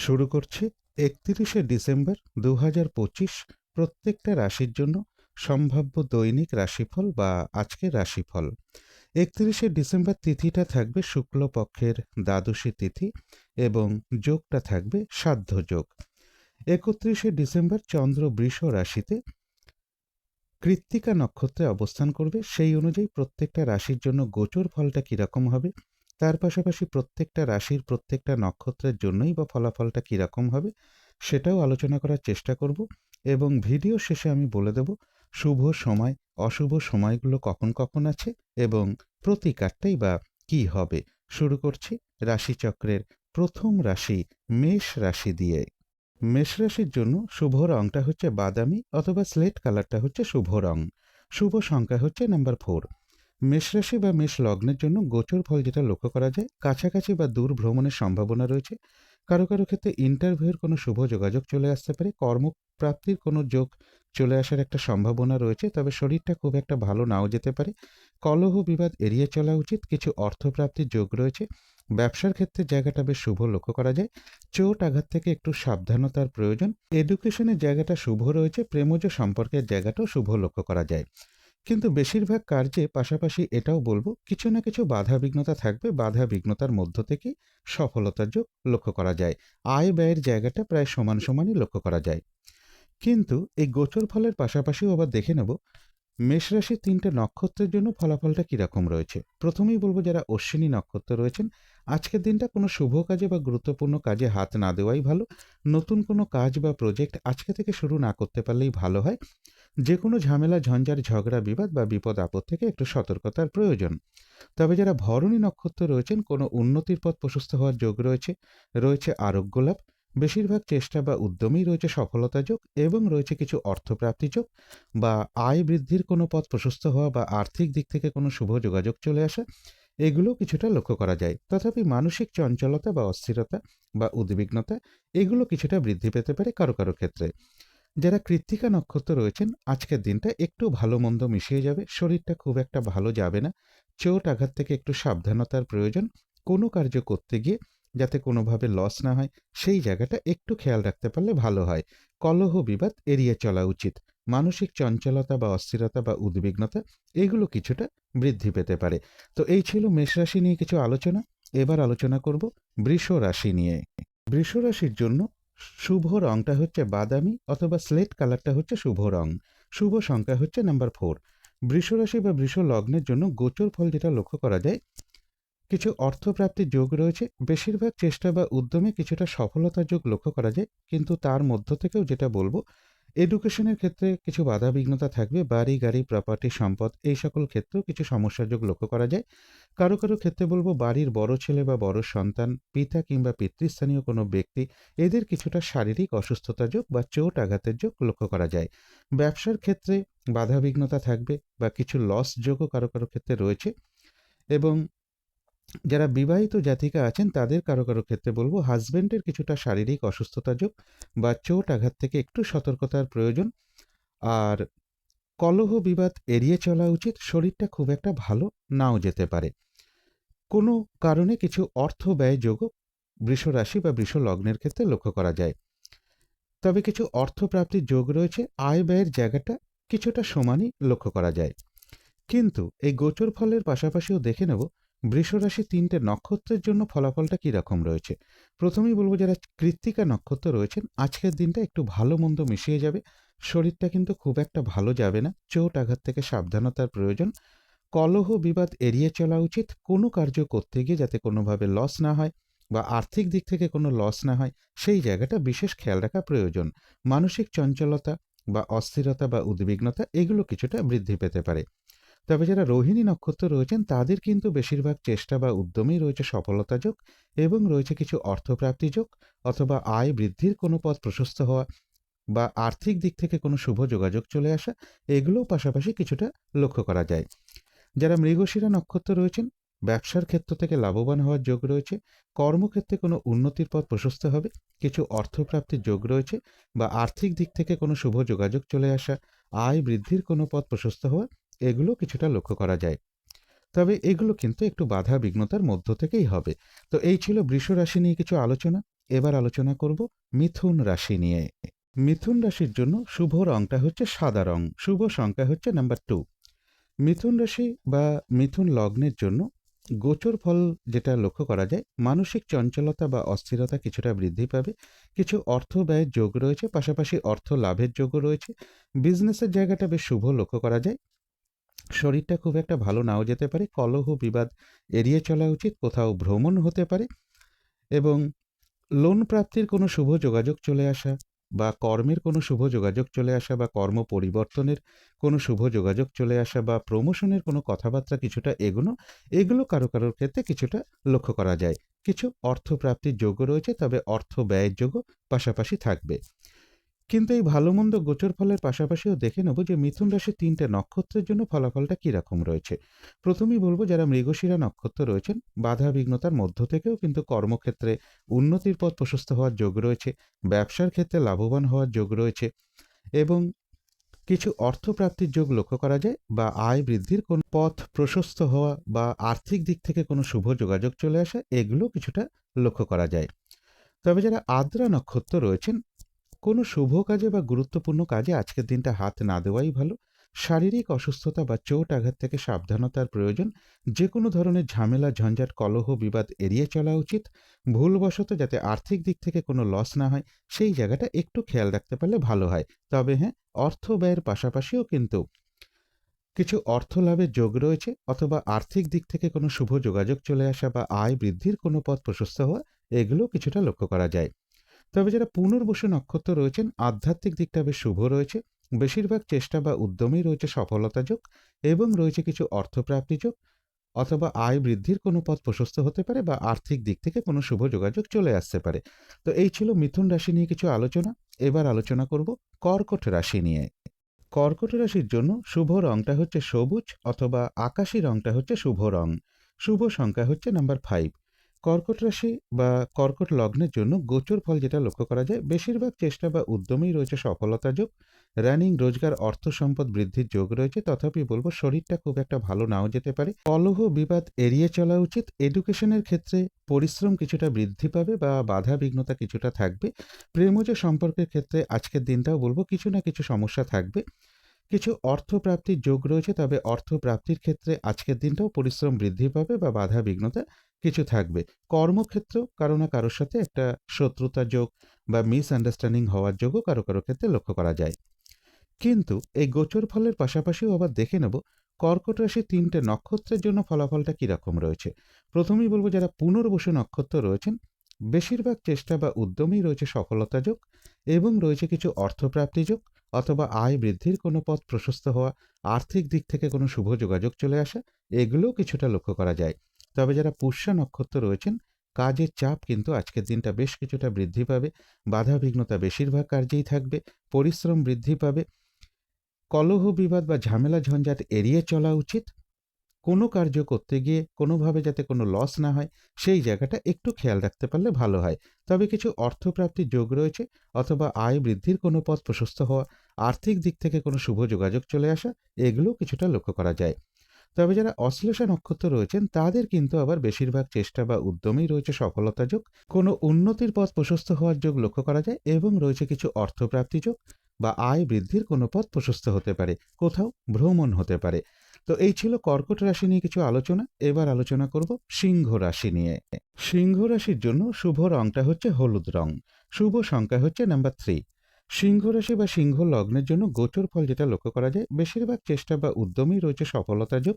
শুরু করছি ৩১শে ডিসেম্বর ২০২৫ প্রত্যেকটা রাশির জন্য সম্ভাব্য দৈনিক রাশিফল বা আজকের রাশিফল। ৩১শে ডিসেম্বর তিথিটা থাকবে শুক্লপক্ষের দ্বাদশী তিথি এবং যোগটা থাকবে সাধ্য যোগ। ৩১শে ডিসেম্বর চন্দ্র বৃষ রাশিতে কৃত্তিকা নক্ষত্রে অবস্থান করবে। সেই অনুযায়ী প্রত্যেকটা রাশির জন্য গোচর ফলটা কীরকম হবে, তার পাশাপাশি প্রত্যেকটা রাশির প্রত্যেকটা নক্ষত্রের জন্যই বা ফলাফলটা কীরকম হবে সেটাও আলোচনা করার চেষ্টা করব এবং ভিডিও শেষে আমি বলে দেব শুভ সময় অশুভ সময়গুলো কখন কখন আছে এবং প্রতিকারটাই বা কী হবে। শুরু করছি রাশিচক্রের প্রথম রাশি মেষ রাশি দিয়ে। মেষ রাশির জন্য শুভ রংটা হচ্ছে বাদামি অথবা স্লেট কালারটা হচ্ছে শুভ রং। শুভ সংখ্যা হচ্ছে নাম্বার 4। মেষ রাশি বা মেষ লগ্নের জন্য গোচর ফল যেটা লক্ষ্য করা যায়, কাছাকাছি বা দূর ভ্রমণের সম্ভাবনা রয়েছে। কারো কারো ক্ষেত্রে ইন্টারভিউয়ের কোনো শুভ যোগাযোগ চলে আসতে পারে, কর্মপ্রাপ্তির কোনো যোগ চলে আসার একটা সম্ভাবনা রয়েছে, তবে শরীরটা খুব একটা ভালো নাও যেতে পারে। কলহ বিবাদ এড়িয়ে চলা উচিত। কিছু অর্থপ্রাপ্তির যোগ রয়েছে। ব্যবসার ক্ষেত্রে জায়গাটা বেশ শুভ লক্ষ্য করা যায়। চোট আঘাত থেকে একটু সাবধানতার প্রয়োজন। এডুকেশনের জায়গাটা শুভ রয়েছে। প্রেমজ সম্পর্কের জায়গাটাও শুভ লক্ষ্য করা যায়। কিন্তু বেশিরভাগ কার্যে পাশাপাশি এটাও বলবো কিছু না কিছু বাধা বিঘ্নতা থাকবে। বাধা বিঘ্নতার মধ্য থেকেই সফলতার যোগ লক্ষ্য করা যায়। আয় ব্যয়ের জায়গাটা প্রায় সমান সমানই লক্ষ্য করা যায়। কিন্তু এই গোচর ফলের পাশাপাশিও আবার দেখে নেব মেষ রাশির ৩টে নক্ষত্রের জন্য ফলাফলটা কীরকম রয়েছে। প্রথমেই বলবো যারা অশ্বিনী নক্ষত্র রয়েছেন, আজকের দিনটা কোনো শুভ কাজে বা গুরুত্বপূর্ণ কাজে হাত না দেওয়াই ভালো। নতুন কোনো কাজ বা প্রজেক্ট আজকে থেকে শুরু না করতে পারলেই ভালো হয়। যে কোনো ঝামেলা ঝঞ্ঝাট ঝগড়া বিবাদ বা বিপদ আপদ থেকে একটু সতর্কতার প্রয়োজন। তবে যারা ভরণী নক্ষত্র রয়েছেন, কোনো উন্নতির পথ প্রশস্ত হওয়ার যোগ রয়েছে। রয়েছে আরোগ্য লাভ। বেশিরভাগ চেষ্টা বা উদ্যমেই রয়েছে সফলতা যোগ এবং রয়েছে কিছু অর্থপ্রাপ্তি যোগ বা আয় বৃদ্ধির কোনো পথ প্রশস্ত হওয়া বা আর্থিক দিক থেকে কোনো শুভ যোগাযোগ চলে আসা, এগুলো কিছুটা লক্ষ্য করা যায়। তথাপি মানসিক চঞ্চলতা বা অস্থিরতা বা উদ্বিগ্নতা এগুলো কিছুটা বৃদ্ধি পেতে পারে কারো কারো ক্ষেত্রে। যারা কৃত্তিকা নক্ষত্র রয়েছেন, আজকের দিনটা একটু ভালো মন্দ মিশিয়ে যাবে। শরীরটা খুব একটা ভালো যাবে না। চোট আঘাত থেকে একটু সাবধানতার প্রয়োজন। কোনো কার্য করতে গিয়ে যাতে কোনোভাবে লস না হয় সেই জায়গাটা একটু খেয়াল রাখতে পারলে ভালো হয়। কলহ বিবাদ এড়িয়ে চলা উচিত। মানসিক চঞ্চলতা বা অস্থিরতা বা উদ্বিগ্নতা এগুলো কিছুটা বৃদ্ধি পেতে পারে। তো এই ছিল মেষ রাশি নিয়ে কিছু আলোচনা। এবার আলোচনা করব বৃষ রাশি নিয়ে। বৃষ রাশির জন্য শুভ রংটা হচ্ছে বাদামি অথবা স্লেট কালারটা হচ্ছে শুভ রং। শুভ সংখ্যা হচ্ছে নাম্বার 4। বৃষ রাশি বা বৃষ লগ্নের জন্য গোচর ফল যেটা লক্ষ্য করা যায়, কিছু অর্থপ্রাপ্তির যোগ রয়েছে। বেশিরভাগ চেষ্টা বা উদ্যমে কিছুটা সফলতার যোগ লক্ষ্য করা যায়, কিন্তু তার মধ্য থেকেও যেটা বলবো এডুকেশনের ক্ষেত্রে কিছু বাধা বিঘ্নতা থাকবে। বাড়ি গাড়ি প্রপার্টি সম্পদ এই সকল ক্ষেত্রেও কিছু সমস্যার যোগ লক্ষ্য করা যায়। কারো কারো ক্ষেত্রে বলবো বাড়ির বড় ছেলে বা বড় সন্তান, পিতা কিংবা পিতৃস্থানীয় কোনো ব্যক্তি, এদের কিছুটা শারীরিক অসুস্থতা যোগ বা চোট আঘাতের যোগ লক্ষ্য করা যায়। ব্যবসার ক্ষেত্রে বাধা বিঘ্নতা থাকবে বা কিছু লস যোগও কারো কারো ক্ষেত্রে রয়েছে। এবং যারা বিবাহিত জাতিকা আছেন তাদের কারো কারো ক্ষেত্রে বলবো হাজবেন্ডের কিছুটা শারীরিক অসুস্থতা যোগ বা চোট আঘাত থেকে একটু সতর্কতার প্রয়োজন। আর কলহ বিবাদ এড়িয়ে চলা উচিত। শরীরটা খুব একটা ভালো নাও যেতে পারে। কোনো কারণে কিছু অর্থ ব্যয় যোগও বৃষ রাশি বা বৃষ লগ্নের ক্ষেত্রে লক্ষ্য করা যায়। তবে কিছু অর্থপ্রাপ্তির যোগ রয়েছে। আয় ব্যয়ের জায়গাটা কিছুটা সমানই লক্ষ্য করা যায়। কিন্তু এই গোচর ফলের পাশাপাশিও দেখে নেব বৃষ রাশি ৩টে নক্ষত্রের জন্য ফলাফলটা কী রকম রয়েছে। প্রথমেই বলবো যারা কৃত্তিকা নক্ষত্র রয়েছেন, আজকের দিনটা একটু ভালো মন্দ মিশিয়ে যাবে। শরীরটা কিন্তু খুব একটা ভালো যাবে না। চোট আঘাত থেকে সাবধানতার প্রয়োজন। কলহ বিবাদ এড়িয়ে চলা উচিত। কোনো কার্য করতে গিয়ে যাতে কোনোভাবে লস না হয় বা আর্থিক দিক থেকে কোনো লস না হয় সেই জায়গাটা বিশেষ খেয়াল রাখা প্রয়োজন। মানসিক চঞ্চলতা বা অস্থিরতা বা উদ্বিগ্নতা এগুলো কিছুটা বৃদ্ধি পেতে পারে। তবে যারা রোহিণী নক্ষত্র রয়েছেন তাদের কিন্তু বেশিরভাগ চেষ্টা বা উদ্যমেই রয়েছে সফলতা যোগ এবং রয়েছে কিছু অর্থপ্রাপ্তি যোগ অথবা আয় বৃদ্ধির কোনো পথ প্রশস্ত হওয়া বা আর্থিক দিক থেকে কোনো শুভ যোগাযোগ চলে আসা, এগুলোও পাশাপাশি কিছুটা লক্ষ্য করা যায়। যারা মৃগশিরা নক্ষত্র রয়েছেন, ব্যবসার ক্ষেত্র থেকে লাভবান হওয়ার যোগ রয়েছে। কর্মক্ষেত্রে কোনো উন্নতির পথ প্রশস্ত হবে। কিছু অর্থপ্রাপ্তির যোগ রয়েছে বা আর্থিক দিক থেকে কোনো শুভ যোগাযোগ চলে আসা, আয় বৃদ্ধির কোনো পথ প্রশস্ত হওয়া, এগুলো কিছুটা লক্ষ্য করা যায়। তবে এগুলো কিন্তু একটু বাধা বিঘ্নতার মধ্য থেকেই হবে। তো এই ছিল বৃষ রাশি নিয়ে কিছু আলোচনা। এবার আলোচনা করব মিথুন রাশি নিয়ে। মিথুন রাশির জন্য শুভ রংটা হচ্ছে সাদা রং, শুভ সংখ্যা হচ্ছে নাম্বার 2। মিথুন রাশি বা মিথুন লগ্নের জন্য গোচর ফল যেটা লক্ষ্য করা যায়, মানসিক চঞ্চলতা বা অস্থিরতা কিছুটা বৃদ্ধি পাবে, কিছু অর্থ ব্যয়ের যোগ রয়েছে, পাশাপাশি অর্থ লাভের যোগও রয়েছে। বিজনেসের জায়গাটা বেশ শুভ লক্ষ্য করা যায়। শরীরটা খুব একটা ভালো নাও যেতে পারে, কলহ বিবাদ এড়িয়ে চলা উচিত, কোথাও ভ্রমণ হতে পারে এবং লোন প্রাপ্তির কোনো শুভ যোগাযোগ চলে আসা বা কর্মের কোনো শুভ যোগাযোগ চলে আসা বা কর্ম পরিবর্তনের কোনো শুভ যোগাযোগ চলে আসা বা প্রমোশনের কোনো কথাবার্তা কিছুটা এগোনো, এগুলো কারো কারোর ক্ষেত্রে কিছুটা লক্ষ্য করা যায়। কিছু অর্থ প্রাপ্তির যোগও রয়েছে, তবে অর্থ ব্যয়ের যোগও পাশাপাশি থাকবে। কিন্তু এই ভালো মন্দ গোচর ফলের পাশাপাশিও দেখে নেব যে মিথুন রাশির 3টে নক্ষত্রের জন্য ফলাফলটা কীরকম রয়েছে। প্রথমেই বলবো, যারা মৃগশিরা নক্ষত্র রয়েছেন, বাধা বিঘ্নতার মধ্য থেকেও কিন্তু কর্মক্ষেত্রে উন্নতির পথ প্রশস্ত হওয়ার যোগ রয়েছে, ব্যবসার ক্ষেত্রে লাভবান হওয়ার যোগ রয়েছে এবং কিছু অর্থ প্রাপ্তির যোগ লক্ষ্য করা যায় বা আয় বৃদ্ধির কোন পথ প্রশস্ত হওয়া বা আর্থিক দিক থেকে কোনো শুভ যোগাযোগ চলে আসা, এগুলো কিছুটা লক্ষ্য করা যায়। তবে যারা আদ্রা নক্ষত্র রয়েছেন, কোনো শুভ কাজে বা গুরুত্বপূর্ণ কাজে আজকের দিনটা হাত না দেওয়াই ভালো। শারীরিক অসুস্থতা বা চোট আঘাত থেকে সাবধানতার প্রয়োজন। যে কোনো ধরনের ঝামেলা ঝঞ্ঝাট কলহ বিবাদ এড়িয়ে চলা উচিত। ভুলবশত যাতে আর্থিক দিক থেকে কোনো লস না হয়, সেই জায়গাটা একটু খেয়াল রাখতে পারলে ভালো হয়। তবে হ্যাঁ, অর্থ ব্যয়ের পাশাপাশিও কিন্তু কিছু অর্থ লাভের যোগ রয়েছে, অথবা আর্থিক দিক থেকে কোনো শুভ যোগাযোগ চলে আসা বা আয় বৃদ্ধির কোনো পথ প্রশস্ত হওয়া, এগুলো কিছুটা লক্ষ্য করা যায়। তবে যারা পুনর্বসু নক্ষত্র রয়েছেন, আধ্যাত্মিক দিকটা বেশ শুভ রয়েছে। বেশিরভাগ চেষ্টা বা উদ্যমেই রয়েছে সফলতা যোগ এবং রয়েছে কিছু অর্থপ্রাপ্তি যোগ, অথবা আয় বৃদ্ধির কোনো পথ প্রশস্ত হতে পারে বা আর্থিক দিক থেকে কোনো শুভ যোগাযোগ চলে আসতে পারে। তো এই ছিল মিথুন রাশি নিয়ে কিছু আলোচনা। এবার আলোচনা করব কর্কট রাশি নিয়ে। কর্কট রাশির জন্য শুভ রংটা হচ্ছে সবুজ, অথবা আকাশী রংটা হচ্ছে শুভ রং। শুভ সংখ্যা হচ্ছে নাম্বার 5। কর্কট রাশি বা কর্কট লগ্নের জন্য গোচর ফল যেটা লক্ষ্য করা যায়, বেশিরভাগ চেষ্টা বা উদ্যমেই রয়েছে সফলতা যোগ, রানিং রোজগার অর্থ সম্পদ বৃদ্ধির যোগ রয়েছে। তথাপি বলবো, শরীরটা খুব একটা ভালো নাও যেতে পারে, কলহ বিবাদ এড়িয়ে চলা উচিত। এডুকেশনের ক্ষেত্রে পরিশ্রম কিছুটা বৃদ্ধি পাবে বা বাধা বিঘ্নতা কিছুটা থাকবে। প্রেমজ সম্পর্কের ক্ষেত্রে আজকের দিনটাও বলবো কিছু না কিছু সমস্যা থাকবে। কিছু অর্থ প্রাপ্তির যোগ রয়েছে, তবে অর্থ প্রাপ্তির ক্ষেত্রে আজকের দিনটাও পরিশ্রম বৃদ্ধি পাবে বা বাধা বিঘ্নতা কিছু থাকবে। কর্মক্ষেত্র কারো না কারোর সাথে একটা শত্রুতা যোগ বা মিসআন্ডারস্ট্যান্ডিং হওয়ার যোগও কারো কারো ক্ষেত্রে লক্ষ্য করা যায়। কিন্তু এই গোচর ফলের পাশাপাশিও আবার দেখে নেব কর্কট রাশি 3টে নক্ষত্রের জন্য ফলাফলটা কীরকম রয়েছে। প্রথমেই বলবো, যারা পুনর্বসু নক্ষত্র রয়েছেন, বেশিরভাগ চেষ্টা বা উদ্যমেই রয়েছে সফলতা যোগ এবং রয়েছে কিছু অর্থপ্রাপ্তি যোগ, অথবা আয় বৃদ্ধির কোনো পথ প্রশস্ত হওয়া, আর্থিক দিক থেকে কোনো শুভ যোগাযোগ চলে আসা, এগুলোও কিছুটা লক্ষ্য করা যায়। তবে যারা পুষ্যা নক্ষত্র রয়েছেন, কাজের চাপ কিন্তু আজকের দিনটা বেশ কিছুটা বৃদ্ধি পাবে, বাধা বিঘ্নতা বেশিরভাগ কার্যেই থাকবে, পরিশ্রম বৃদ্ধি পাবে, কলহ বিবাদ বা ঝামেলা ঝঞ্ঝাট এড়িয়ে চলা উচিত। কোনো কার্য করতে গিয়ে কোনোভাবে যাতে কোনো লস না হয়, সেই জায়গাটা একটু খেয়াল রাখতে পারলে ভালো হয়। তবে কিছু অর্থপ্রাপ্তির যোগ রয়েছে, অথবা আয় বৃদ্ধির কোনো পথ প্রশস্ত হওয়া, আর্থিক দিক থেকে কোনো শুভ যোগাযোগ চলে আসা, এগুলো কিছুটা লক্ষ্য করা যায়। তবে যারা অশ্লেষা নক্ষত্র রয়েছেন, তাদের কিন্তু আবার বেশিরভাগ চেষ্টা বা উদ্যমেই রয়েছে সফলতা যোগ, কোনো উন্নতির পথ প্রশস্ত হওয়ার যোগ লক্ষ্য করা যায় এবং রয়েছে কিছু অর্থপ্রাপ্তি যোগ বা আয় বৃদ্ধির কোনো পথ প্রশস্ত হতে পারে, কোথাও ভ্রমণ হতে পারে। তো এই ছিল কর্কট রাশি নিয়ে কিছু আলোচনা। এবার আলোচনা করব সিংহ রাশি নিয়ে। সিংহ রাশির জন্য শুভ রংটা হচ্ছে হলুদ রং। শুভ সংখ্যা হচ্ছে নাম্বার 3। সিংহ রাশি বা সিংহ লগ্নের জন্য গোচর ফল যেটা লক্ষ্য করা যায়, বেশিরভাগ চেষ্টা বা উদ্যমেই রয়েছে সফলতা যোগ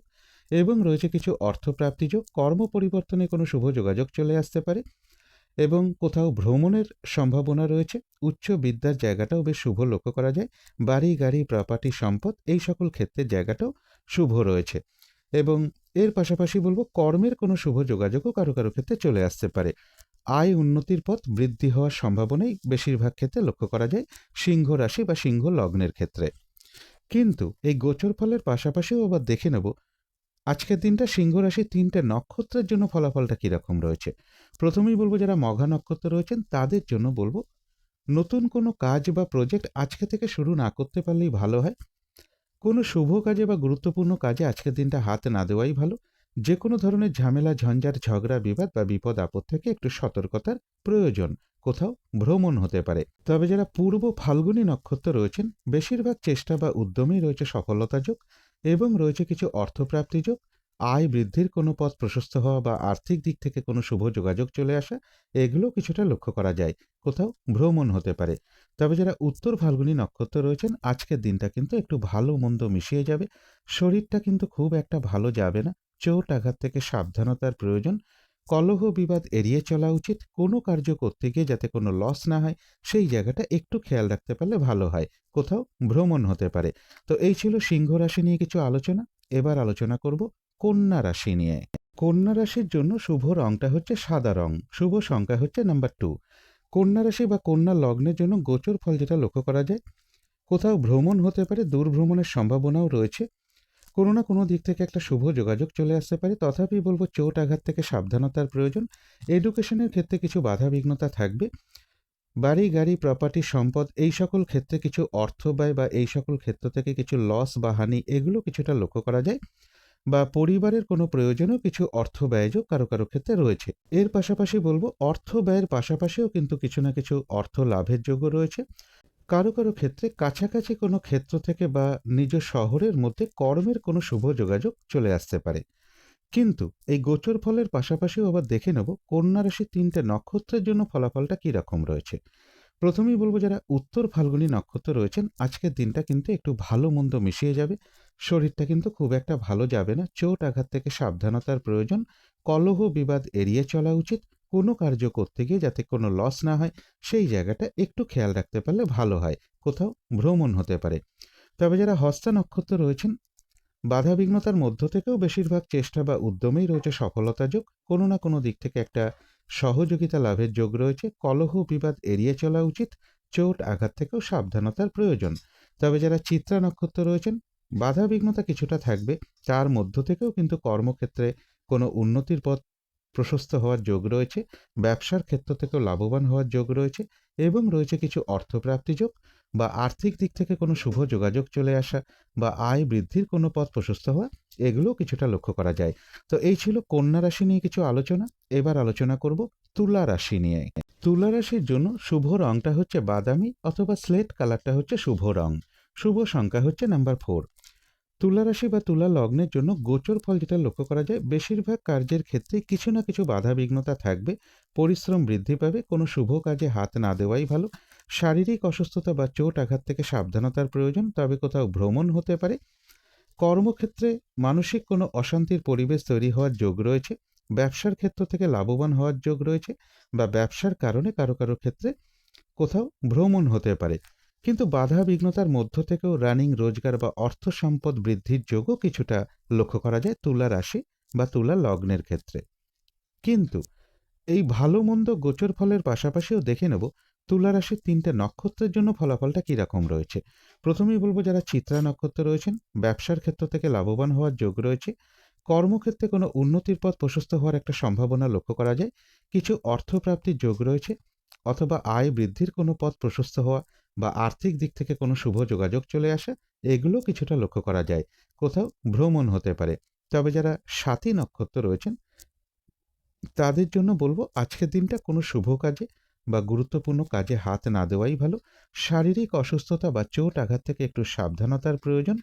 এবং রয়েছে কিছু অর্থপ্রাপ্তি যোগ, কর্ম পরিবর্তনে কোনো শুভ যোগাযোগ চলে আসতে পারে এবং কোথাও ভ্রমণের সম্ভাবনা রয়েছে। উচ্চ বিদ্যার জায়গাটাও বেশ শুভ লক্ষ্য করা যায়। বাড়ি গাড়ি প্রপার্টি সম্পদ এই সকল ক্ষেত্রের জায়গাটাও শুভ রয়েছে এবং এর পাশাপাশি বলবো, কর্মের কোনো শুভ যোগাযোগও কারো কারো ক্ষেত্রে চলে আসতে পারে। আয় উন্নতির পথ বৃদ্ধি হওয়ার সম্ভাবনাই বেশিরভাগ ক্ষেত্রে লক্ষ্য করা যায় সিংহ রাশি বা সিংহ লগ্নের ক্ষেত্রে। কিন্তু এই গোচর ফলের পাশাপাশিও আবার দেখে নেব আজকের দিনটা সিংহ রাশির 3টে নক্ষত্রের জন্য ফলাফলটা কীরকম রয়েছে। প্রথমেই বলবো, যারা মঘা নক্ষত্র রয়েছেন, তাদের জন্য বলবো, নতুন কোনো কাজ বা প্রজেক্ট আজকে থেকে শুরু না করতে পারলেই ভালো হয়। কোনো শুভ কাজে বা গুরুত্বপূর্ণ কাজে আজকের দিনটা হাত না দেওয়াই ভালো। যে কোনো ধরনের ঝামেলা ঝঞ্ঝাট ঝগড়া বিবাদ বা বিপদ আপদ থেকে একটু সতর্কতার প্রয়োজন, কোথাও ভ্রমণ হতে পারে। তবে যারা পূর্ব ফাল্গুনী নক্ষত্র রয়েছেন বেশিরভাগ চেষ্টা বা উদ্যমেই রয়েছে সফলতা যোগ এবং রয়েছে কিছু অর্থপ্রাপ্তি যোগ, আয় বৃদ্ধির কোনো পথ প্রশস্ত হওয়া বা আর্থিক দিক থেকে কোনো শুভ যোগাযোগ চলে আসা, এগুলো কিছুটা লক্ষ্য করা যায়। কোথাও ভ্রমণ হতে পারে। তবে যারা উত্তর ফাল্গুনী নক্ষত্র রয়েছেন আজকের দিনটা কিন্তু একটু ভালো মন্দ মিশিয়ে যাবে। শরীরটা কিন্তু খুব একটা ভালো যাবে না। চোট আঘাত থেকে সাবধানতার প্রয়োজন। কলহ বিবাদ এড়িয়ে চলা উচিত। কোনো কার্য করতে গিয়ে যাতে কোনো লস না হয় সেই জায়গাটা একটু খেয়াল রাখতে পারলে ভালো হয়। কোথাও ভ্রমণ হতে পারে। তো এই ছিল সিংহ রাশি নিয়ে কিছু আলোচনা। এবার আলোচনা করব কন্যা রাশি নিয়ে। কন্যা রাশির জন্য শুভ রংটা হচ্ছে সাদা রং, শুভ সংখ্যা হচ্ছে নাম্বার 2। কন্যা রাশি বা কন্যা লগ্নের জন্য গোচর ফল যেটা লক্ষ্য করা যায়, কোথাও ভ্রমণ হতে পারে, দূর ভ্রমণের সম্ভাবনাও রয়েছে। কোনো না কোনো দিক থেকে একটা শুভ যোগাযোগ চলে আসতে পারে। তথাপি বলবো চোট আঘাত থেকে সাবধানতার প্রয়োজন। এডুকেশনের ক্ষেত্রে কিছু বাধা বিঘ্নতা থাকবে। বাড়ি গাড়ি প্রপার্টি সম্পদ এই সকল ক্ষেত্রে কিছু অর্থ ব্যয় বা এই সকল ক্ষেত্র থেকে কিছু লস বা হানি এগুলো কিছুটা লক্ষ্য করা যায়। বা পরিবারের কোনো প্রয়োজনেও কিছু অর্থ ব্যয়যোগ কারো কারো ক্ষেত্রে রয়েছে। এর পাশাপাশি বলবো অর্থ ব্যয়ের পাশাপাশিও কিন্তু কিছু না কিছু অর্থ লাভের যোগ্য রয়েছে। কারো কারো ক্ষেত্রে কাছাকাছি কোনো ক্ষেত্র থেকে বা নিজ শহরের মধ্যে কর্মের কোনো শুভ যোগাযোগ চলে আসতে পারে। কিন্তু এই গোচর ফলের পাশাপাশিও আবার দেখে নেব কন্যা রাশির 3টে নক্ষত্রের জন্য ফলাফলটা কী রকম রয়েছে। প্রথমেই বলবো যারা উত্তর ফাল্গুনী নক্ষত্র রয়েছেন আজকের দিনটা কিন্তু একটু ভালো মন্দ মিশিয়ে যাবে। শরীরটা কিন্তু খুব একটা ভালো যাবে না। চোট আঘাত থেকে সাবধানতার প্রয়োজন। কলহ বিবাদ এড়িয়ে চলা উচিত। কোনো কার্য করতে গিয়ে যাতে কোনো লস না হয় সেই জায়গাটা একটু খেয়াল রাখতে পারলে ভালো হয়। কোথাও ভ্রমণ হতে পারে। তবে যারা হস্তা নক্ষত্র রয়েছেন বাধা বিঘ্নতার মধ্য থেকেও বেশিরভাগ চেষ্টা বা উদ্যমেই রয়েছে সফলতা যোগ। কোনো না কোনো দিক থেকে একটা সহযোগিতা লাভের যোগ রয়েছে। কলহ বিবাদ এড়িয়ে চলা উচিত। চোট আঘাত থেকেও সাবধানতার প্রয়োজন। তবে যারা চিত্রা নক্ষত্র রয়েছেন বাধা বিঘ্নতা কিছুটা থাকবে, তার মধ্য থেকেও কিন্তু কর্মক্ষেত্রে কোনো উন্নতির পথ প্রশস্ত হওয়ার যোগ রয়েছে। ব্যবসার ক্ষেত্র থেকেও লাভবান হওয়ার যোগ রয়েছে এবং রয়েছে কিছু অর্থপ্রাপ্তি যোগ বা আর্থিক দিক থেকে কোনো শুভ যোগাযোগ চলে আসা বা আয় বৃদ্ধির কোনো পথ প্রশস্ত হওয়া, এগুলোও কিছুটা লক্ষ্য করা যায়। তো এই ছিল কন্যা রাশি নিয়ে কিছু আলোচনা। এবার আলোচনা করব তুলা রাশি নিয়ে। তুলা রাশির জন্য শুভ রংটা হচ্ছে বাদামি অথবা স্লেট কালারটা হচ্ছে শুভ রং। শুভ সংখ্যা হচ্ছে নাম্বার 4। তুলা রাশি বা তুলা লগ্নের জন্য গোচর ফল যেটা লক্ষ্য করা যায় বেশিরভাগ কার্যের ক্ষেত্রে কিছু না কিছু বাধা বিঘ্নতা থাকবে। পরিশ্রম বৃদ্ধি পাবে। কোনো শুভ কাজে হাত না দেওয়াই ভালো। শারীরিক অসুস্থতা বা চোট আঘাত থেকে সাবধানতার প্রয়োজন। তবে কোথাও ভ্রমণ হতে পারে। কর্মক্ষেত্রে মানসিক কোনো অশান্তির পরিবেশ তৈরি হওয়ার যোগ রয়েছে। ব্যবসার ক্ষেত্র থেকে লাভবান হওয়ার যোগ রয়েছে বা ব্যবসার কারণে কারো কারো ক্ষেত্রে কোথাও ভ্রমণ হতে পারে। কিন্তু বাধা বিঘ্নতার মধ্য থেকেও রানিং রোজগার বা অর্থ সম্পদ বৃদ্ধির যোগও কিছুটা লক্ষ্য করা যায় তুলা রাশি বা তুলা লগ্নের ক্ষেত্রে। কিন্তু এই ভালো মন্দ গোচর ফলের পাশাপাশিও দেখে নেব তুলা রাশির 3টে নক্ষত্রের জন্য ফলাফলটা কীরকম রয়েছে। প্রথমেই বলবো যারা চিত্রা নক্ষত্র রয়েছেন ব্যবসার ক্ষেত্র থেকে লাভবান হওয়ার যোগ রয়েছে। কর্মক্ষেত্রে কোনো উন্নতির পথ প্রশস্ত হওয়ার একটা সম্ভাবনা লক্ষ্য করা যায়। কিছু অর্থপ্রাপ্তির যোগ রয়েছে অথবা আয় বৃদ্ধির কোনো পথ প্রশস্ত হওয়া বা আর্থিক দিক থেকে কোনো শুভ যোগাযোগ চলে আসা, এগুলো কিছুটা লক্ষ্য করা যায়। কোথাও ভ্রমণ হতে পারে। তবে যারা স্বাতী নক্ষত্র রয়েছেন তাদের জন্য বলবো আজকের দিনটা কোনো শুভ কাজে বা গুরুত্বপূর্ণ কাজে হাত না দেওয়াই ভালো। শারীরিক অসুস্থতা বা চোট আঘাত থেকে একটু সাবধানতার প্রয়োজন।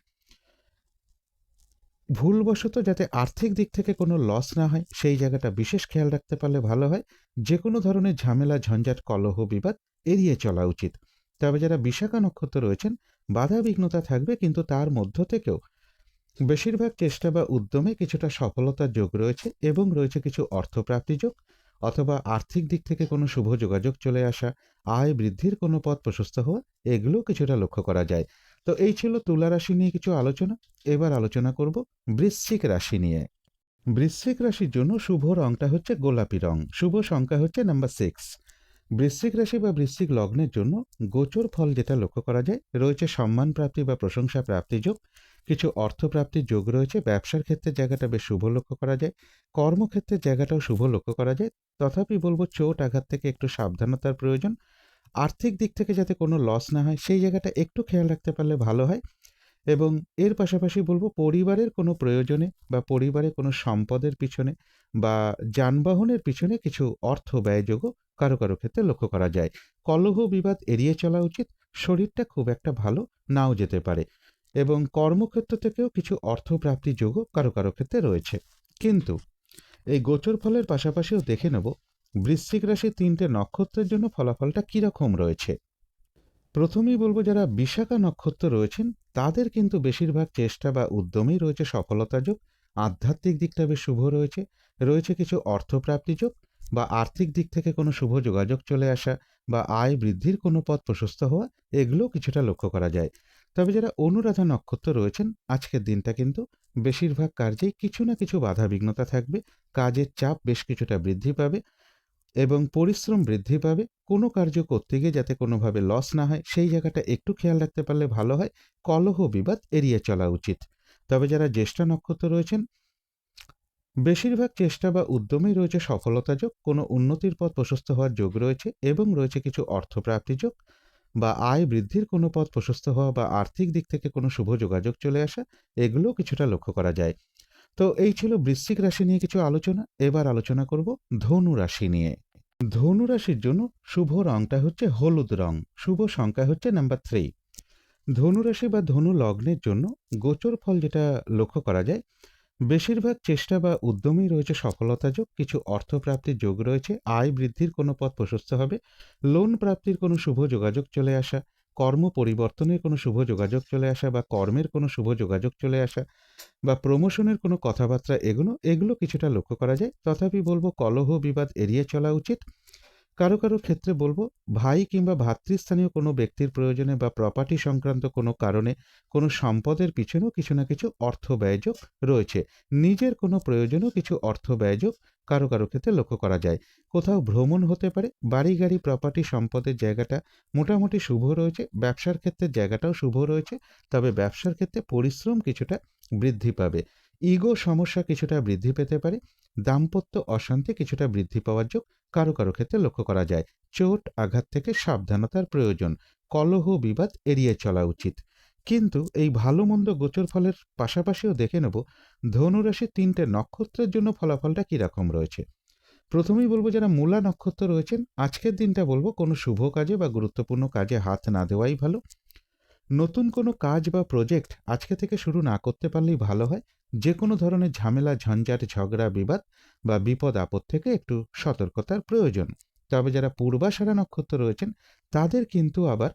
ভুলবশত যাতে আর্থিক দিক থেকে কোনো লস না হয় সেই জায়গাটা বিশেষ খেয়াল রাখতে পারলে ভালো হয়। যে কোনো ধরনের ঝামেলা ঝঞ্ঝাট কলহ বিবাদ এড়িয়ে চলা উচিত। তবে যারা বিশাখা নক্ষত্র রয়েছেন বাধা বিঘ্নতা থাকবে, কিন্তু তার মধ্য থেকেও বেশিরভাগ চেষ্টা বা উদ্যমে কিছুটা সফলতার যোগ রয়েছে এবং রয়েছে কিছু অর্থপ্রাপ্তি যোগ অথবা আর্থিক দিক থেকে কোনো শুভ যোগাযোগ চলে আসা, আয় বৃদ্ধির কোনো পথ প্রশস্ত হওয়া, এগুলো কিছুটা লক্ষ্য করা যায়। তো এই ছিল তুলা রাশি নিয়ে কিছু আলোচনা। এবার আলোচনা করব বৃশ্চিক রাশি নিয়ে। বৃশ্চিক রাশির জন্য শুভ রংটা হচ্ছে গোলাপি রং। শুভ সংখ্যা হচ্ছে নাম্বার 6। বৃশ্চিক রাশি বা বৃশ্চিক লগ্নের জন্য গোচর ফল যেটা লক্ষ্য করা যায় রয়েছে সম্মান প্রাপ্তি বা প্রশংসা প্রাপ্তি যোগ। কিছু অর্থপ্রাপ্তির যোগ রয়েছে। ব্যবসার ক্ষেত্রে জায়গাটা বেশ শুভ লক্ষ্য করা যায়। কর্মক্ষেত্রের জায়গাটাও শুভ লক্ষ্য করা যায়। তথাপি বলবো চোট আঘাত থেকে একটু সাবধানতার প্রয়োজন। আর্থিক দিক থেকে যাতে কোনো লস না হয় সেই জায়গাটা একটু খেয়াল রাখতে পারলে ভালো হয়। এবং এর পাশাপাশি বলব পরিবারের কোনো প্রয়োজনে বা পরিবারে কোনো সম্পদের পিছনে বা যানবাহনের পিছনে কিছু অর্থ ব্যয়যোগও কারো কারো ক্ষেত্রে লক্ষ্য করা যায়। কলহ বিবাদ এড়িয়ে চলা উচিত। শরীরটা খুব একটা ভালো নাও যেতে পারে এবং কর্মক্ষেত্র থেকেও কিছু অর্থপ্রাপ্তির যোগও কারো কারো ক্ষেত্রে রয়েছে। কিন্তু এই গোচর ফলের পাশাপাশিও দেখে নেব বৃশ্চিক রাশির ৩টে নক্ষত্রের জন্য ফলাফলটা কীরকম রয়েছে। প্রথমেই বলব যারা বিশাখা নক্ষত্র রয়েছেন তাদের কিন্তু বেশিরভাগ চেষ্টা বা উদ্যমেই রয়েছে সফলতা যোগ। আধ্যাত্মিক দিকটা বেশ শুভ রয়েছে। রয়েছে কিছু অর্থপ্রাপ্তি যোগ বা আর্থিক দিক থেকে কোনো শুভ যোগাযোগ চলে আসা বা আয় বৃদ্ধির কোনো পথ প্রশস্ত হওয়া, এগুলো কিছুটা লক্ষ্য করা যায়। তবে যারা অনুরাধা নক্ষত্র রয়েছেন আজকের দিনটা কিন্তু বেশিরভাগ কার্যেই কিছু না কিছু বাধাবিঘ্নতা থাকবে। কাজের চাপ বেশ কিছুটা বৃদ্ধি পাবে এবং পরিশ্রম বৃদ্ধি পাবে। কোনো কার্য করতে গিয়ে যাতে কোনোভাবে লস না হয় সেই জায়গাটা একটু খেয়াল রাখতে পারলে ভালো হয়। কলহ বিবাদ এড়িয়ে চলা উচিত। তবে যারা জ্যেষ্ঠা নক্ষত্র রয়েছেন বেশিরভাগ চেষ্টা বা উদ্যমেই রয়েছে সফলতা যোগ, কোনো উন্নতির পথ প্রশস্ত হওয়ার যোগ রয়েছে এবং রয়েছে কিছু অর্থপ্রাপ্তি যোগ বা আয় বৃদ্ধির কোনো পথ প্রশস্ত হওয়া বা আর্থিক দিক থেকে কোনো শুভ যোগাযোগ চলে আসা, এগুলো কিছুটা লক্ষ্য করা যায়। তো এই ছিল বৃশ্চিক রাশি নিয়ে কিছু আলোচনা। এবার আলোচনা করব ধনু রাশি নিয়ে। ধনু রাশির জন্য শুভ রংটা হচ্ছে হলুদ রং, শুভ সংখ্যা হচ্ছে নাম্বার 3। ধনু রাশি বা ধনু লগ্নের জন্য গোচর ফল যেটা লক্ষ্য করা যায়, বেশিরভাগ চেষ্টা বা উদ্যমেই রয়েছে সফলতা যোগ, কিছু অর্থপ্রাপ্তির যোগ রয়েছে, আয় বৃদ্ধির কোনো পথ প্রশস্ত হবে, লোন প্রাপ্তির কোনো শুভ যোগাযোগ চলে আসা, কর্ম পরিবর্তনের কোনো শুভ যোগাযোগ চলে আসা বা কর্মের কোনো শুভ যোগাযোগ চলে আসা বা প্রমোশনের কোনো কথাবার্তা এগুলো কিছুটা লক্ষ্য করা যায়। তথাপি বলব কলহ বিবাদ এড়িয়ে চলা উচিত। কারো কারো ক্ষেত্রে বলব ভাই কিংবা ভাতৃস্থানীয় কোনো ব্যক্তির প্রয়োজনে বা প্রপার্টি সংক্রান্ত কোনো কারণে কোনো সম্পদের পিছনেও কিছু না কিছু অর্থ ব্যয়যোগ রয়েছে। নিজের কোনো প্রয়োজনেও কিছু অর্থ ব্যয়যোগ কারো কারো ক্ষেত্রে লক্ষ্য করা যায়। কোথাও ভ্রমণ হতে পারে। বাড়ি গাড়ি প্রপার্টি সম্পদের জায়গাটা মোটামুটি শুভ রয়েছে। ব্যবসার ক্ষেত্রে জায়গাটাও শুভ রয়েছে। তবে ব্যবসার ক্ষেত্রে পরিশ্রম কিছুটা বৃদ্ধি পাবে। ইগো সমস্যা কিছুটা বৃদ্ধি পেতে পারে। দাম্পত্য অশান্তি কিছুটা বৃদ্ধি পাওয়ার যোগ কারো কারো ক্ষেত্রে লক্ষ্য করা যায়। চোট আঘাত থেকে সাবধানতার প্রয়োজন। কলহ বিবাদ এড়িয়ে চলা উচিত। কিন্তু এই ভালো মন্দ গোচর ফলের পাশাপাশিও দেখে নেব ধনুরাশির 3টে নক্ষত্রের জন্য ফলাফলটা কীরকম রয়েছে। প্রথমেই বলবো যারা মূলা নক্ষত্র রয়েছেন আজকের দিনটা বলবো কোনো শুভ কাজে বা গুরুত্বপূর্ণ কাজে হাত না দেওয়াই ভালো। নতুন কোনো কাজ বা প্রজেক্ট আজকে থেকে শুরু না করতে পারলেই ভালো হয়। যে কোনো ধরনের ঝামেলা ঝঞ্ঝাট ঝগড়া বিবাদ বা বিপদ আপদ থেকে একটু সতর্কতার প্রয়োজন। তবে যারা পূর্বাষাঢ়া নক্ষত্র রয়েছেন তাদের কিন্তু আবার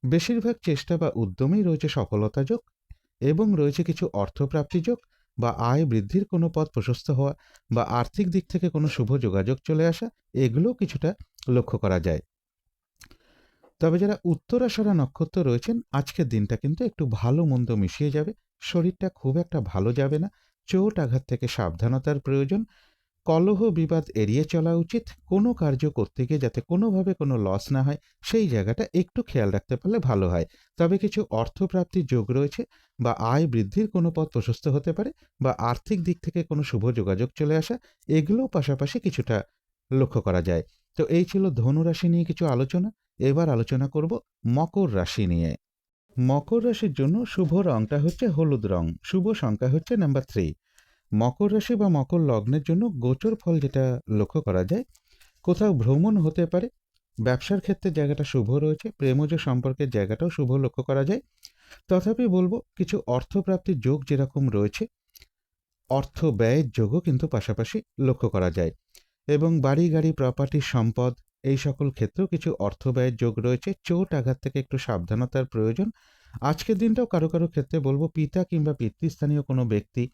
বেশিরভাগ চেষ্টা বা উদ্যমেই রয়েছে সফলতা যোগ এবং রয়েছে কিছু অর্থপ্রাপ্তি যোগ বা আয় বৃদ্ধির কোনো পথ প্রশস্ত হওয়া বা আর্থিক দিক থেকে কোনো শুভ যোগাযোগ চলে আসা, এগুলো কিছুটা লক্ষ্য করা যায়। তবে যারা উত্তরাষাঢ়া নক্ষত্র রয়েছেন আজকের দিনটা কিন্তু একটু ভালো মন্দ মিশিয়ে যাবে। শরীরটা খুব একটা ভালো যাবে না। চোট আঘাত থেকে সাবধানতার প্রয়োজন। কলহ বিবাদ এড়িয়ে চলা উচিত। কোনো কার্য করতে গিয়ে যাতে কোনোভাবে কোনো লস না হয় সেই জায়গাটা একটু খেয়াল রাখতে পারলে ভালো হয়। তবে কিছু অর্থপ্রাপ্তির যোগ রয়েছে বা আয় বৃদ্ধির কোনো পথ প্রশস্ত হতে পারে বা আর্থিক দিক থেকে কোনো শুভ যোগাযোগ চলে আসা, এগুলোও পাশাপাশি কিছুটা লক্ষ্য করা যায়। তো এই ছিল ধনু রাশি নিয়ে কিছু আলোচনা। এবার আলোচনা করব মকর রাশি নিয়ে। মকর রাশির জন্য শুভ রংটা হচ্ছে হলুদ রং, শুভ সংখ্যা হচ্ছে নাম্বার 3। মকর রাশি বা মকর লগ্নের জন্য গোচর ফল যেটা লক্ষ্য করা যায়, কোথাও ভ্রমণ হতে পারে। ব্যবসার ক্ষেত্রে জায়গাটা শুভ রয়েছে। প্রেমজ সম্পর্কের জায়গাটাও শুভ লক্ষ্য করা যায়। তথাপি বলবো কিছু অর্থপ্রাপ্তির যোগ যেরকম রয়েছে, অর্থ ব্যয়ের যোগও কিন্তু পাশাপাশি লক্ষ্য করা যায় এবং বাড়ি গাড়ি প্রপার্টি সম্পদ এই সকল ক্ষেত্রেও কিছু অর্থ ব্যয়ের যোগ রয়েছে। চোট আঘাত থেকে একটু সাবধানতার প্রয়োজন। আজকের দিনটাও কারো কারো ক্ষেত্রে বলবো পিতা কিংবা পিতৃস্থানীয় কোনো ব্যক্তি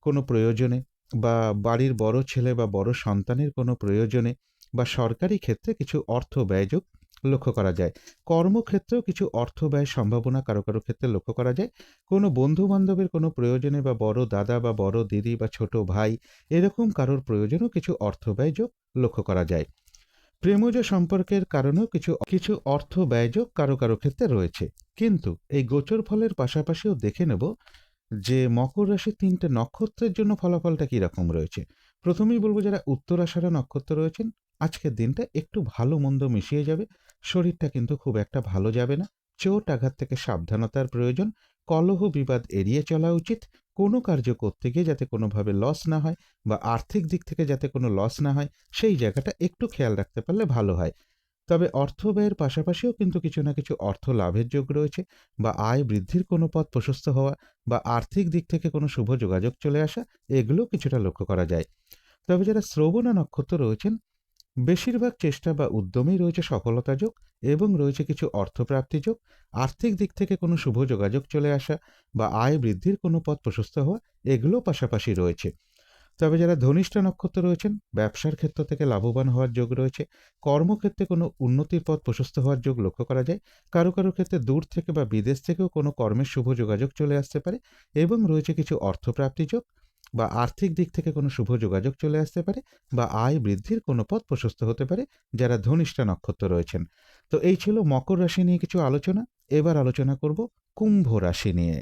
কোনো প্রয়োজনে বা বাড়ির বড় ছেলে বা বড় সন্তানের কোনো প্রয়োজনে বা সরকারি ক্ষেত্রে কিছু অর্থ ব্যয়যোগ লক্ষ্য করা যায়। কর্মক্ষেত্রেও কিছু অর্থ ব্যয়ের সম্ভাবনা কারো কারো ক্ষেত্রে লক্ষ্য করা যায়। কোনো বন্ধু বান্ধবের কোনো প্রয়োজনে বা বড় দাদা বা বড় দিদি বা ছোট ভাই এরকম কারোর প্রয়োজনেও কিছু অর্থ ব্যয়যোগ লক্ষ্য করা যায়। প্রেমজ সম্পর্কের কারণেও কিছু কিছু অর্থ ব্যয়যোগ কারো কারো ক্ষেত্রে রয়েছে। কিন্তু এই গোচর ফলের পাশাপাশিও দেখে নেব যে মকর রাশির 3টে নক্ষত্রের জন্য ফলাফলটা কীরকম রয়েছে। প্রথমেই বলবো যারা উত্তরাষাঢ়া নক্ষত্র রয়েছেন আজকের দিনটা একটু ভালো মন্দ মিশিয়ে যাবে। শরীরটা কিন্তু খুব একটা ভালো যাবে না। চোট আঘাত থেকে সাবধানতার প্রয়োজন। কলহ বিবাদ এড়িয়ে চলা উচিত। কোনো কার্য করতে গিয়ে যাতে কোনোভাবে লস না হয় বা আর্থিক দিক থেকে যাতে কোনো লস না হয়, সেই জায়গাটা একটু খেয়াল রাখতে পারলে ভালো হয়। তবে অর্থ ব্যয়ের পাশাপাশিও কিন্তু কিছু না কিছু অর্থ লাভের যোগ রয়েছে, বা আয় বৃদ্ধির কোনো পথ প্রশস্ত হওয়া, বা আর্থিক দিক থেকে কোনো শুভ যোগাযোগ চলে আসা, এগুলো কিছুটা লক্ষ্য করা যায়। তবে যারা শ্রবণা নক্ষত্র রয়েছেন, বেশিরভাগ চেষ্টা বা উদ্যমেই রয়েছে সফলতা যোগ, এবং রয়েছে কিছু অর্থপ্রাপ্তি যোগ, আর্থিক দিক থেকে কোনো শুভ যোগাযোগ চলে আসা বা আয় বৃদ্ধির কোনো পথ প্রশস্ত হওয়া, এগুলো পাশাপাশি রয়েছে। তবে যারা ধনিষ্ঠা নক্ষত্র রয়েছেন, ব্যবসার ক্ষেত্র থেকে লাভবান হওয়ার যোগ রয়েছে। কর্মক্ষেত্রে কোনো উন্নতির পথ প্রশস্ত হওয়ার যোগ লক্ষ্য করা যায়। কারো কারো ক্ষেত্রে দূর থেকে বা বিদেশ থেকেও কোনো কর্মের শুভ যোগাযোগ চলে আসতে পারে, এবং রয়েছে কিছু অর্থপ্রাপ্তি যোগ, বা আর্থিক দিক থেকে কোনো শুভ যোগাযোগ চলে আসতে পারে, বা আয় বৃদ্ধির কোনো পথ প্রশস্ত হতে পারে যারা ধনিষ্ঠা নক্ষত্র রয়েছেন। তো এই ছিল মকর রাশি নিয়ে কিছু আলোচনা। এবার আলোচনা করব কুম্ভ রাশি নিয়ে।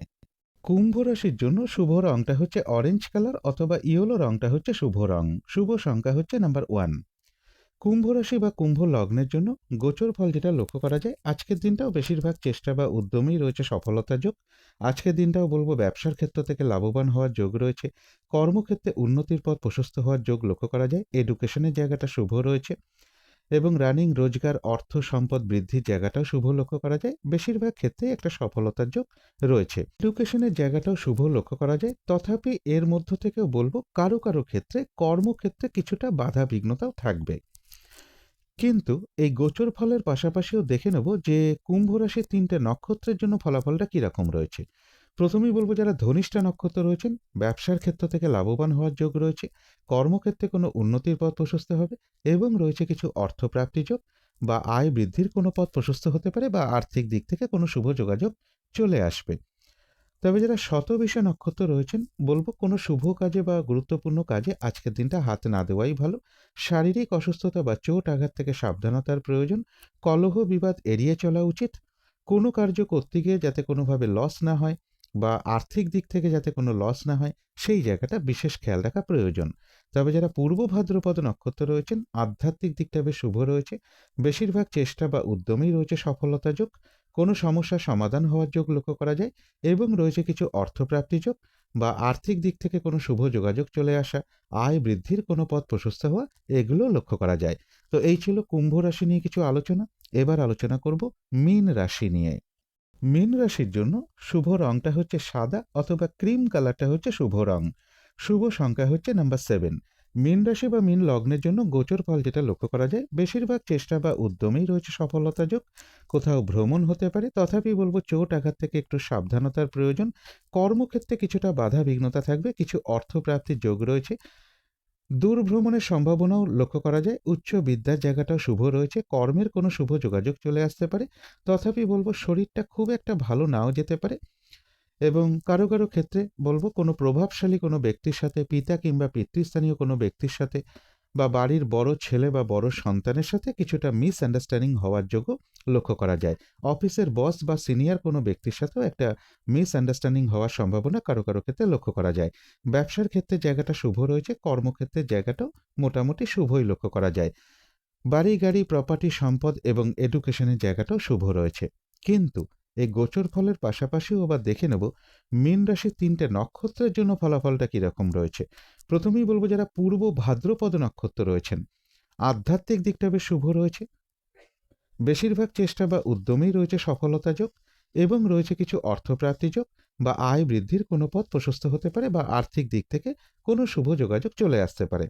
কুম্ভ রাশির জন্য শুভ রংটা হচ্ছে অরেঞ্জ কালার অথবা ইয়েলো রংটা হচ্ছে শুভ রং। শুভ সংখ্যা হচ্ছে নাম্বার 1। কুম্ভ রাশি বা কুম্ভ লগ্নের জন্য গোচর ফল যেটা লক্ষ্য করা যায়, আজকের দিনটাও বেশিরভাগ চেষ্টা বা উদ্যমেই রয়েছে সফলতা যোগ। আজকের দিনটাও বলবো ব্যবসার ক্ষেত্র থেকে লাভবান হওয়ার যোগ রয়েছে। কর্মক্ষেত্রে উন্নতির পথ প্রশস্ত হওয়ার যোগ লক্ষ্য করা যায়। এডুকেশনের জায়গাটা শুভ রয়েছে, এবং রানিং রোজগার অর্থ সম্পদ বৃদ্ধির জায়গাটাও শুভ লক্ষ্য করা যায়। বেশিরভাগ ক্ষেত্রে একটা সফলতার যোগ রয়েছে। এডুকেশনের জায়গাটাও শুভ লক্ষ্য করা যায়। তথাপি এর মধ্য থেকেও বলবো কারো কারো ক্ষেত্রে কর্মক্ষেত্রে কিছুটা বাধা বিঘ্নতাও থাকবে। কিন্তু এই গোচর ফলের পাশাপাশিও দেখে নেব যে কুম্ভ রাশির 3টে নক্ষত্রের জন্য ফলাফলটা কিরকম রয়েছে। প্রথমেই বলবো যারা ধনিষ্ঠা নক্ষত্র রয়েছেন, ব্যবসার ক্ষেত্র থেকে লাভবান হওয়ার যোগ রয়েছে। কর্মক্ষেত্রে কোনো উন্নতির পথ প্রশস্ত হবে, এবং রয়েছে কিছু অর্থপ্রাপ্তি যোগ, বা আয় বৃদ্ধির কোনো পথ প্রশস্ত হতে পারে, বা আর্থিক দিক থেকে কোনো শুভ যোগাযোগ চলে আসবে। তবে যারা শতবিষা নক্ষত্র রয়েছেন, বলবো কোনো শুভ কাজে বা গুরুত্বপূর্ণ কাজে আজকের দিনটা হাত না দেওয়াই ভালো। শারীরিক অসুস্থতা বা চোট আঘাত থেকে সাবধানতার প্রয়োজন। কলহ বিবাদ এড়িয়ে চলা উচিত। কোনো কার্য করতে গিয়ে যাতে কোনোভাবে লস না হয়, বা আর্থিক দিক থেকে যাতে কোনো লস না হয়, সেই জায়গাটা বিশেষ খেয়াল রাখা প্রয়োজন। তবে যারা পূর্ব ভাদ্রপদ নক্ষত্র রয়েছেন, আধ্যাত্মিক দিকটা বেশ শুভ রয়েছে। বেশিরভাগ চেষ্টা বা উদ্যমেই রয়েছে সফলতা যোগ। কোনো সমস্যার সমাধান হওয়ার যোগ লক্ষ্য করা যায়, এবং রয়েছে কিছু অর্থপ্রাপ্তি যোগ, বা আর্থিক দিক থেকে কোনো শুভ যোগাযোগ চলে আসা, আয় বৃদ্ধির কোনো পথ প্রশস্ত হওয়া, এগুলো লক্ষ্য করা যায়। তো এই ছিল কুম্ভ রাশি নিয়ে কিছু আলোচনা। এবার আলোচনা করব মীন রাশি নিয়ে। মীন রাশির জন্য শুভ রংটা হচ্ছে সাদা অথবা ক্রিম কালারটা হচ্ছে শুভ রং। শুভ সংখ্যা হচ্ছে নাম্বার 7। মীন রাশি বা মীন লগ্নের জন্য গোচর ফল যেটা লক্ষ্য করা যায়, বেশিরভাগ চেষ্টা বা উদ্যমেই রয়েছে সফলতা যোগ। কোথাও ভ্রমণ হতে পারে, তথাপি বলবো চোট আঘাত থেকে একটু সাবধানতার প্রয়োজন। কর্মক্ষেত্রে কিছুটা বাধা বিঘ্নতা থাকবে, কিছু অর্থপ্রাপ্তির যোগ রয়েছে। দূর ভ্রমণের সম্ভাবনাও লক্ষ্য করা যায়। উচ্চ বিদ্যার জায়গাটাও শুভ রয়েছে। কর্মের কোনো শুভ যোগাযোগ চলে আসতে পারে। তথাপি বলবো শরীরটা খুব একটা ভালো নাও যেতে পারে, এবং কারো কারো ক্ষেত্রে বলবো কোনো প্রভাবশালী কোনো ব্যক্তির সাথে, পিতা কিংবা পিতৃস্থানীয় কোনো ব্যক্তির সাথে, বা বাড়ির বড় ছেলে বা বড় সন্তানের সাথে কিছুটা মিসআন্ডারস্ট্যান্ডিং হওয়ার যোগও লক্ষ্য করা যায়। অফিসের বস বা সিনিয়র কোনো ব্যক্তির সাথেও একটা মিসআন্ডারস্ট্যান্ডিং হওয়ার সম্ভাবনা কারো কারো ক্ষেত্রে লক্ষ্য করা যায়। ব্যবসার ক্ষেত্রে জায়গাটা শুভ রয়েছে। কর্মক্ষেত্রের জায়গাটাও মোটামুটি শুভই লক্ষ্য করা যায়। বাড়ি গাড়ি প্রপার্টি সম্পদ এবং এডুকেশনের জায়গাটাও শুভ রয়েছে। কিন্তু এই গোচর ফলের পাশাপাশিও আবার দেখে নেব মীন রাশির 3টে নক্ষত্রের জন্য ফলাফলটা কিরকম রয়েছে। প্রথমেই বলবো যারা পূর্ব ভাদ্রপদ নক্ষত্র রয়েছেন, আধ্যাত্মিক দিকটা বেশ শুভ রয়েছে। বেশিরভাগ চেষ্টা বা উদ্যমেই রয়েছে সফলতা যোগ, এবং রয়েছে কিছু অর্থপ্রাপ্তি যোগ, বা আয় বৃদ্ধির কোনো পথ প্রশস্ত হতে পারে, বা আর্থিক দিক থেকে কোনো শুভ যোগাযোগ চলে আসতে পারে।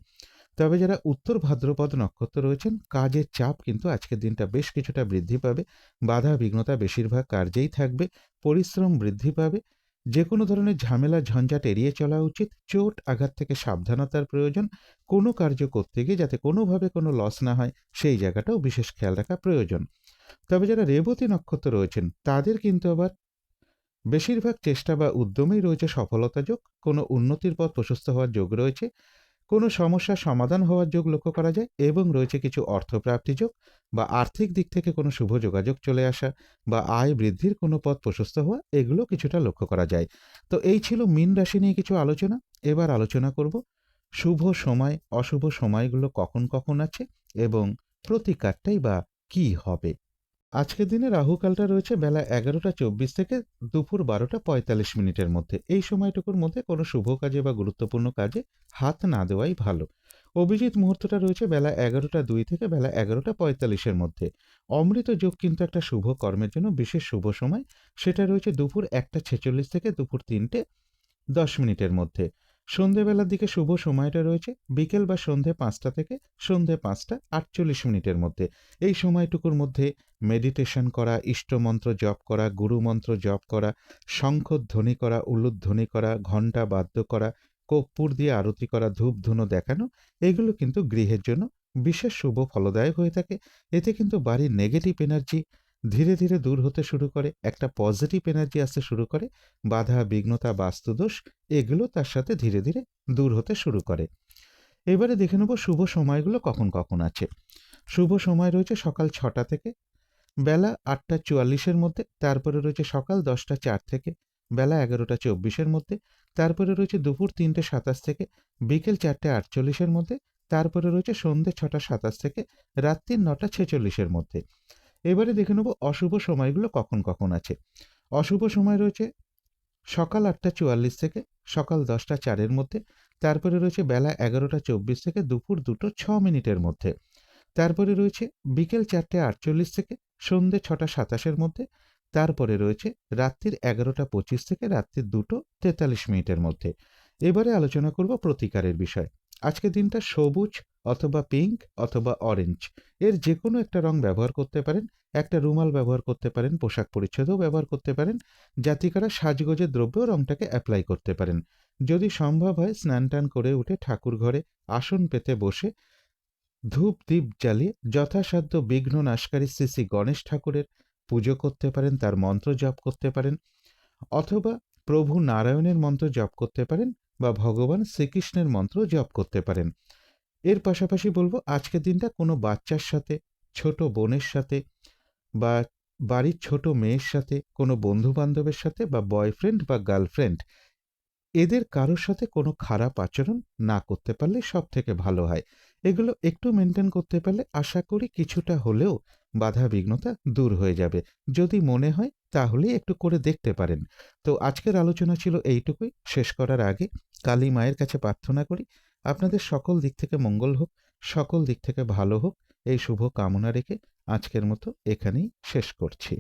তবে যারা উত্তর ভাদ্রপদ নক্ষত্র রয়েছেন, কাজের চাপ কিন্তু আজকের দিনটা বেশ কিছুটা বৃদ্ধি পাবে। বাধা বিঘ্নতা বেশিরভাগ কার্যেই থাকবে। পরিশ্রম বৃদ্ধি পাবে। যে কোনো ধরনের ঝামেলা ঝঞ্ঝাট এড়িয়ে চলা উচিত। চোট আঘাত থেকে সাবধানতার প্রয়োজন। কোনো কার্য করতে গিয়ে যাতে কোনোভাবে কোনো লস না হয়, সেই জায়গাটাও বিশেষ খেয়াল রাখা প্রয়োজন। তবে যারা রেবতী নক্ষত্র রয়েছেন, তাদের কিন্তু আবার বেশিরভাগ চেষ্টা বা উদ্যমেই রয়েছে সফলতা যোগ। কোনো উন্নতির পথ প্রশস্ত হওয়ার যোগ রয়েছে। কোনো সমস্যার সমাধান হওয়ার যোগ লক্ষ্য করা যায়, এবং রয়েছে কিছু অর্থপ্রাপ্তি যোগ, বা আর্থিক দিক থেকে কোনো শুভ যোগাযোগ চলে আসা, বা আয় বৃদ্ধির কোনো পথ প্রশস্ত হওয়া, এগুলো কিছুটা লক্ষ্য করা যায়। তো এই ছিল মীন রাশি নিয়ে কিছু আলোচনা। এবার আলোচনা করব শুভ সময় অশুভ সময়গুলো কখন কখন আছে, এবং প্রতিকারটাই বা কী হবে। আজকের দিনে রাহুকালটা রয়েছে বেলা 11:24 থেকে দুপুর 12:45 মধ্যে। এই সময়টুকুর মধ্যে কোনো শুভ কাজে বা গুরুত্বপূর্ণ কাজে হাত না দেওয়াই ভালো। অভিজিৎ মুহূর্তটা রয়েছে বেলা 11:02 থেকে বেলা 11:45 মধ্যে। অমৃত যোগ কিন্তু একটা শুভ কর্মের জন্য বিশেষ শুভ সময়। সেটা রয়েছে দুপুর 1:46 থেকে দুপুর 3:10 মধ্যে। সন্ধেবেলার দিকে শুভ সময়টা রয়েছে বিকেল বা সন্ধে 5টা থেকে সন্ধে 5:48 মধ্যে। এই সময়টুকুর মধ্যে মেডিটেশন করা, ইষ্টমন্ত্র জপ করা, গুরুমন্ত্র জপ করা, শঙ্খধ্বনি করা, উলুধ্বনি করা, ঘণ্টা বাদ্য করা, কর্পূর দিয়ে আরতি করা, ধূপ ধুনো দেখানো, এগুলো কিন্তু গৃহের জন্য বিশেষ শুভ ফলদায়ক হয়ে থাকে। এতে কিন্তু বাড়ির নেগেটিভ এনার্জি ধীরে ধীরে দূর হতে শুরু করে, একটা পজিটিভ এনার্জি আসতে শুরু করে, বাধা বিঘ্নতা বাস্তুদোষ এগুলো তার সাথে ধীরে ধীরে দূর হতে শুরু করে। এবারে দেখে নেব শুভ সময়গুলো কখন কখন আছে। শুভ সময় রয়েছে সকাল 6টা থেকে বেলা 8:44 মধ্যে, তারপরে রয়েছে সকাল 10:04 থেকে বেলা 11:24 মধ্যে, তারপরে রয়েছে দুপুর 3:27 থেকে বিকেল 4:48 মধ্যে, তারপরে রয়েছে সন্ধ্যে 6:27 থেকে রাত্রি 9:46 মধ্যে। এবারে দেখে নেব অশুভ সময়গুলো কখন কখন আছে। অশুভ সময় রয়েছে সকাল 8:44 থেকে সকাল 10:04 মধ্যে, তারপরে রয়েছে বেলা 11:24 থেকে দুপুর 2:06 মধ্যে, তারপরে রয়েছে বিকেল 4:48 থেকে সন্ধ্যে 6:27 মধ্যে, তারপরে রয়েছে রাত্রির 11:25 থেকে রাত্রির 2:43 মধ্যে। এবারে আলোচনা করব প্রতিকারের বিষয়। আজকের দিনটা সবুজ অথবা পিঙ্ক অথবা অরেঞ্জ এর যে কোনো একটা রং ব্যবহার করতে পারেন। একটা রুমাল ব্যবহার করতে পারেন, পোশাক পরিচ্ছদও ব্যবহার করতে পারেন। জাতিকারা সাজগোজের দ্রব্য রংটাকে অ্যাপ্লাই করতে পারেন। যদি সম্ভব হয় স্নান টান করে উঠে ঠাকুর ঘরে আসন পেতে বসে ধূপ দ্বীপ জ্বালিয়ে যথাসাধ্য বিঘ্ন নাশকারী শ্রী শ্রী গণেশ ঠাকুরের পুজো করতে পারেন, তার মন্ত্র জপ করতে পারেন, অথবা প্রভু নারায়ণের মন্ত্র জপ করতে পারেন বা ভগবান শ্রীকৃষ্ণের মন্ত্র জপ করতে পারেন। এর পাশাপাশি বলবো আজকের দিনটা কোনো বাচ্চার সাথে, ছোট বোনের সাথে বা বাড়ির ছোট মেয়ের সাথে, কোনো বন্ধু বান্ধবের সাথে বা বয়ফ্রেন্ড বা গার্লফ্রেন্ড এদের কারোর সাথে কোনো খারাপ আচরণ না করতে পারলে সব থেকে ভালো হয়। এগুলো একটু মেনটেন করতে পারলে আশা করি কিছুটা হলেও বাধা বিঘ্নতা দূর হয়ে যাবে। যদি মনে হয় তাহলেই একটু করে দেখতে পারেন। তো আজকের আলোচনা ছিল এইটুকুই। শেষ করার আগে কালী মায়ের কাছে প্রার্থনা করি আপনাদের সকল দিক থেকে মঙ্গল হোক, সকল দিক থেকে ভালো হোক, এই শুভ কামনা রেখে আজকের মতো এখানেই শেষ করছি।